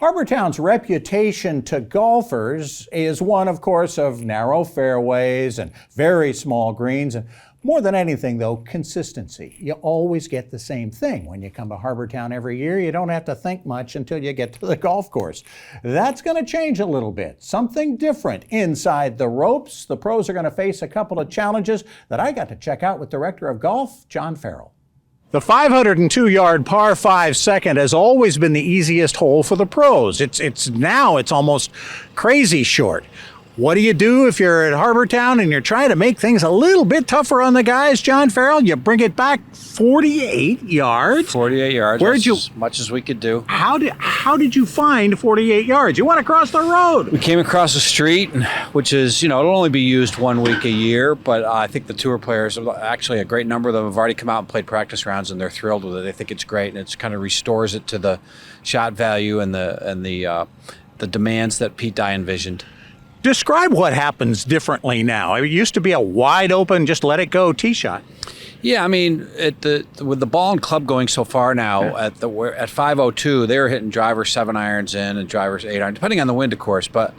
Harbour Town's reputation to golfers is one, of course, of narrow fairways and very small greens. And more than anything, though, consistency. You always get the same thing. When you come to Harbour Town every year, you don't have to think much until you get to the golf course. That's going to change a little bit. Something different inside the ropes. The pros are going to face a couple of challenges that I got to check out with Director of Golf, John Farrell. The 502-yard par 5 second has always been the easiest hole for the pros. It's almost crazy short. What do you do if you're at Harbour Town and you're trying to make things a little bit tougher on the guys, John Farrell? You bring it back 48 yards. 48 yards. Where'd you? As much as we could do. How did you find 48 yards? You went across the road. We came across the street, which is, it'll only be used 1 week a year, but I think the tour players, actually a great number of them, have already come out and played practice rounds, and they're thrilled with it. They think it's great, and it kind of restores it to the shot value and the demands that Pete Dye envisioned. Describe what happens differently now. It used to be a wide open, just let it go tee shot. Yeah, with the ball and club going so far now, at 502, they were hitting driver 7 irons in and drivers 8 iron, depending on the wind, of course. But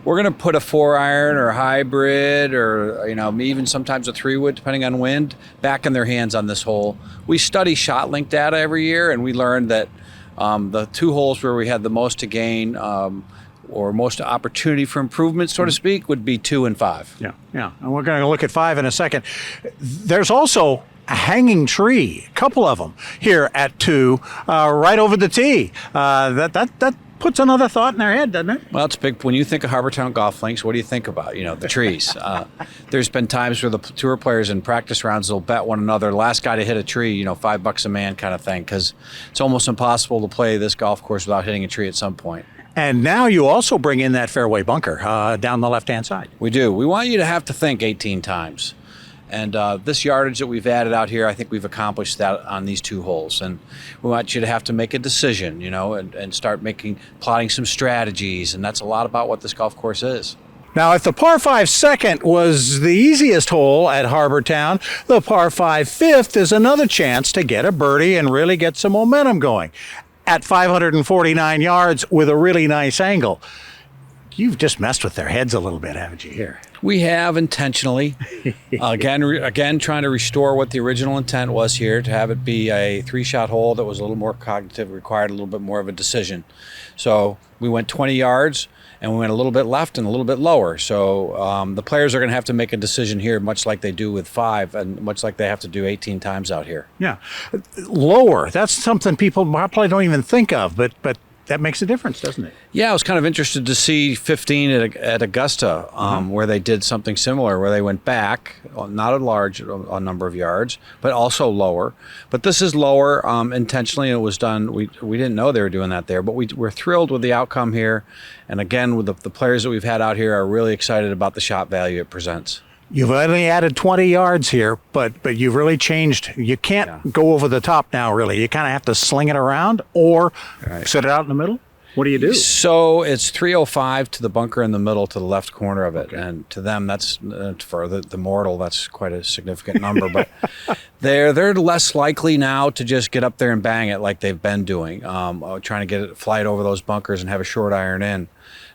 we're going to put a 4 iron or a hybrid or even sometimes a 3-wood, depending on wind, back in their hands on this hole. We study shot link data every year, and we learned that the 2 holes where we had the most to gain or most opportunity for improvement, so to speak, would be 2 and 5. Yeah. And we're going to look at 5 in a second. There's also a hanging tree, a couple of them here at 2, right over the tee. That puts another thought in their head, doesn't it? Well, it's big. When you think of Harbour Town golf links, what do you think about? The trees. There's been times where the tour players in practice rounds will bet one another, last guy to hit a tree, $5 a man kind of thing, because it's almost impossible to play this golf course without hitting a tree at some point. And now you also bring in that fairway bunker down the left-hand side. We do. We want you to have to think 18 times. And this yardage that we've added out here, I think we've accomplished that on these 2 holes. And we want you to have to make a decision, and start plotting some strategies. And that's a lot about what this golf course is. Now, if the par 5 second was the easiest hole at Harbour Town, the par 5 fifth is another chance to get a birdie and really get some momentum going. At 549 yards with a really nice angle. You've just messed with their heads a little bit, haven't you, here? We have intentionally. Again, trying to restore what the original intent was here, to have it be a 3-shot hole that was a little more cognitive, required a little bit more of a decision. So we went 20 yards, and we went a little bit left and a little bit lower. So the players are going to have to make a decision here, much like they do with 5, and much like they have to do 18 times out here. Yeah. Lower, that's something people probably don't even think of, but that makes a difference, doesn't it? Yeah, I was kind of interested to see 15 at Augusta, where they did something similar, where they went back, not a large number of yards, but also lower. But this is lower intentionally, and it was done. We didn't know they were doing that there, but we're thrilled with the outcome here. And again, with the players that we've had out here are really excited about the shot value it presents. You've only added 20 yards here, but you've really changed. You can't go over the top now, really. You kind of have to sling it around or set it out in the middle. What do you do? So it's 305 to the bunker in the middle, to the left corner of it. Okay. And to them, that's for the mortal, that's quite a significant number. But they're less likely now to just get up there and bang it like they've been doing, trying to fly it over those bunkers and have a short iron in.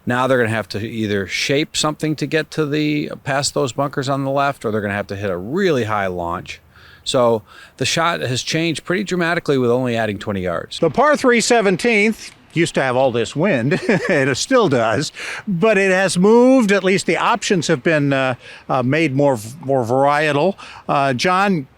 Now they're going to have to either shape something to get past those bunkers on the left, or they're going to have to hit a really high launch. So the shot has changed pretty dramatically with only adding 20 yards. The par 3 17th used to have all this wind. It still does, but it has moved. At least the options have been made more varietal. John,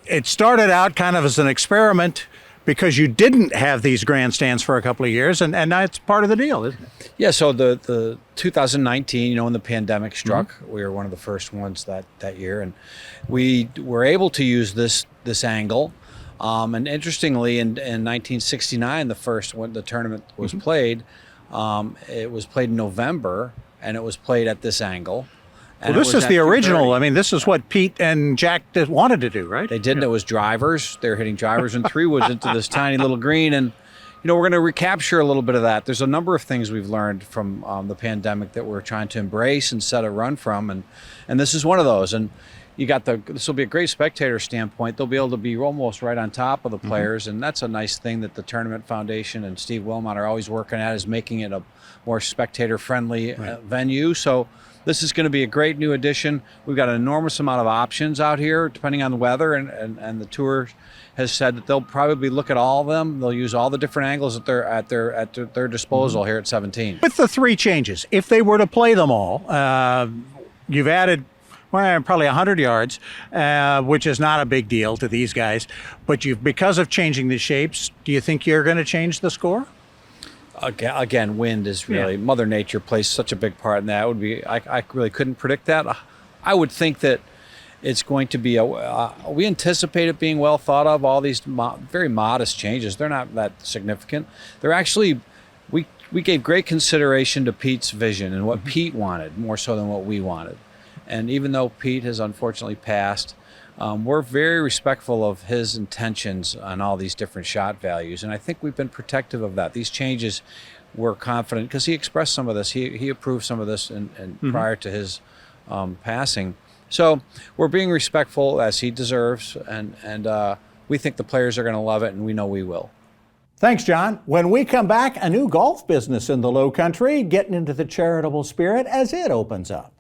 it started out kind of as an experiment because you didn't have these grandstands for a couple of years, and now it's part of the deal, isn't it? Yeah, so the 2019, when the pandemic struck, we were one of the first ones that year, and we were able to use this angle. And interestingly, in 1969, the tournament was played. It was played in November, and it was played at this angle. Well, this is the original. I mean, this is what Pete and Jack wanted to do, right? They did, and it was drivers. They were hitting drivers and 3-woods into this tiny little green, and we're going to recapture a little bit of that. There's a number of things we've learned from the pandemic that we're trying to embrace and set a run from, and this is one of those. And you got this will be a great spectator standpoint. They'll be able to be almost right on top of the players, and that's a nice thing that the Tournament Foundation and Steve Wilmot are always working at, is making it a more spectator-friendly venue. So this is going to be a great new addition. We've got an enormous amount of options out here, depending on the weather, and the tour has said that they'll probably look at all of them. They'll use all the different angles at their disposal here at 17. With the 3 changes, if they were to play them all, you've added probably 100 yards, which is not a big deal to these guys. But because of changing the shapes, do you think you're going to change the score? Again, wind is really, Mother Nature plays such a big part in that. I really couldn't predict that. I would think that it's going to be we anticipate it being well thought of. All these very modest changes, they're not that significant. They're actually, we gave great consideration to Pete's vision and what Pete wanted, more so than what we wanted. And even though Pete has unfortunately passed, we're very respectful of his intentions on all these different shot values. And I think we've been protective of that. These changes, we're confident, because he expressed some of this. He approved some of this prior to his passing. So we're being respectful, as he deserves, and we think the players are going to love it, and we know we will. Thanks, John. When we come back, a new golf business in the Lowcountry, getting into the charitable spirit as it opens up.